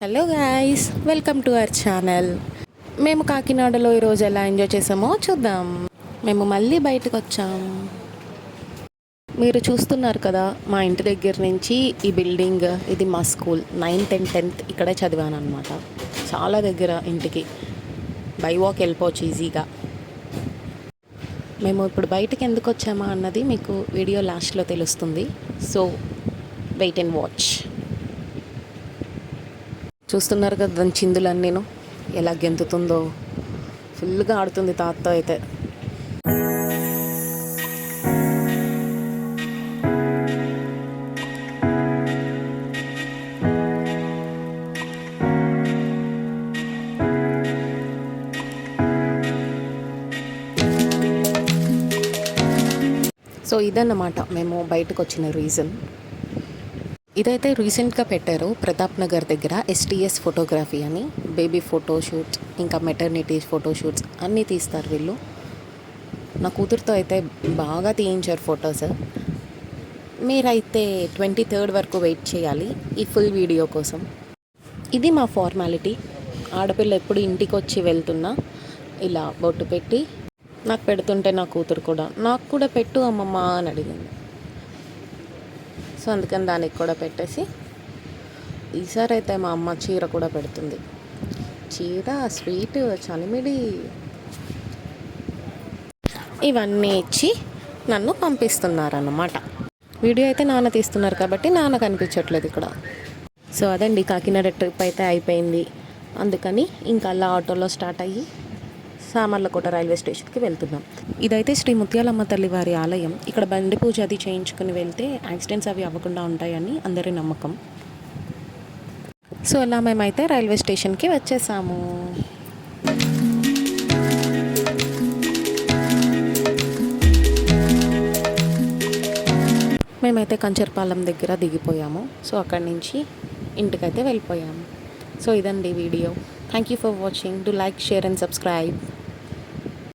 Hello guys, welcome to our channel. మేము కాకినాడలో ఈరోజు ఎలా ఎంజాయ్ చేసామో చూద్దాం. మేము మళ్ళీ బయటకు వచ్చాం. మీరు చూస్తున్నారు కదా, మా ఇంటి దగ్గర నుంచి ఈ బిల్డింగ్, ఇది మా స్కూల్. 9th and 10th ఇక్కడే చదివాను అనమాట. చాలా దగ్గర ఇంటికి, బై వాక్ వెళ్ళిపోవచ్చు ఈజీగా. మేము ఇప్పుడు బయటకు ఎందుకు వచ్చామా అన్నది మీకు వీడియో లాస్ట్లో తెలుస్తుంది. So wait and watch. చూస్తున్నారు కదా దాని చిందులన్నీను ఎలా గెంతుతుందో. ఫుల్గా ఆడుతుంది తాతతో అయితే. సో ఇదన్నమాట మేము బయటకు వచ్చిన రీజన్. ఇదైతే రీసెంట్గా పెట్టారు ప్రతాప్ నగర్ దగ్గర, ఎస్టీఎస్ ఫోటోగ్రఫీ అని. బేబీ ఫోటోషూట్స్, ఇంకా మెటర్నిటీ ఫోటోషూట్స్ అన్నీ తీస్తారు వీళ్ళు. నా కూతురుతో అయితే బాగా తీయించారు ఫొటోస్. మీరైతే 23rd వరకు వెయిట్ చేయాలి ఈ ఫుల్ వీడియో కోసం. ఇది మా ఫార్మాలిటీ. ఆడపిల్ల ఎప్పుడు ఇంటికి వచ్చి వెళ్తున్నా ఇలా బొట్టు పెట్టి నాకు పెడుతుంటే నా కూతురు కూడా నాకు కూడా పెట్టు అమ్మమ్మ అని అడిగింది. సో అందుకని దానికి కూడా పెట్టేసి, ఈసారి అయితే మా అమ్మ చీర కూడా పెడుతుంది. చీర, స్వీట్, చలిమిడి ఇవన్నీ ఇచ్చి నన్ను పంపిస్తున్నారన్నమాట. వీడియో అయితే నాన్న తీస్తున్నారు కాబట్టి నాన్న కనిపించట్లేదు ఇక్కడ. సో అదండి, కాకినాడ ట్రిప్ అయితే అయిపోయింది. అందుకని ఇంకా అలా ఆటోలో స్టార్ట్ అయ్యి సామర్లకోట రైల్వే స్టేషన్కి వెళ్తున్నాం. ఇదైతే శ్రీ ముత్యాలమ్మ తల్లి వారి ఆలయం. ఇక్కడ బండి పూజ అది చేయించుకుని వెళ్తే యాక్సిడెంట్స్ అవి అవ్వకుండా ఉంటాయని అందరి నమ్మకం. సో అలా మేమైతే రైల్వే స్టేషన్కి వచ్చేసాము. మేమైతే కంచర్పాలెం దగ్గర దిగిపోయాము. సో అక్కడి నుంచి ఇంటికైతే వెళ్ళిపోయాము. సో ఇదండి video. Thank you for watching. Do like, share and subscribe.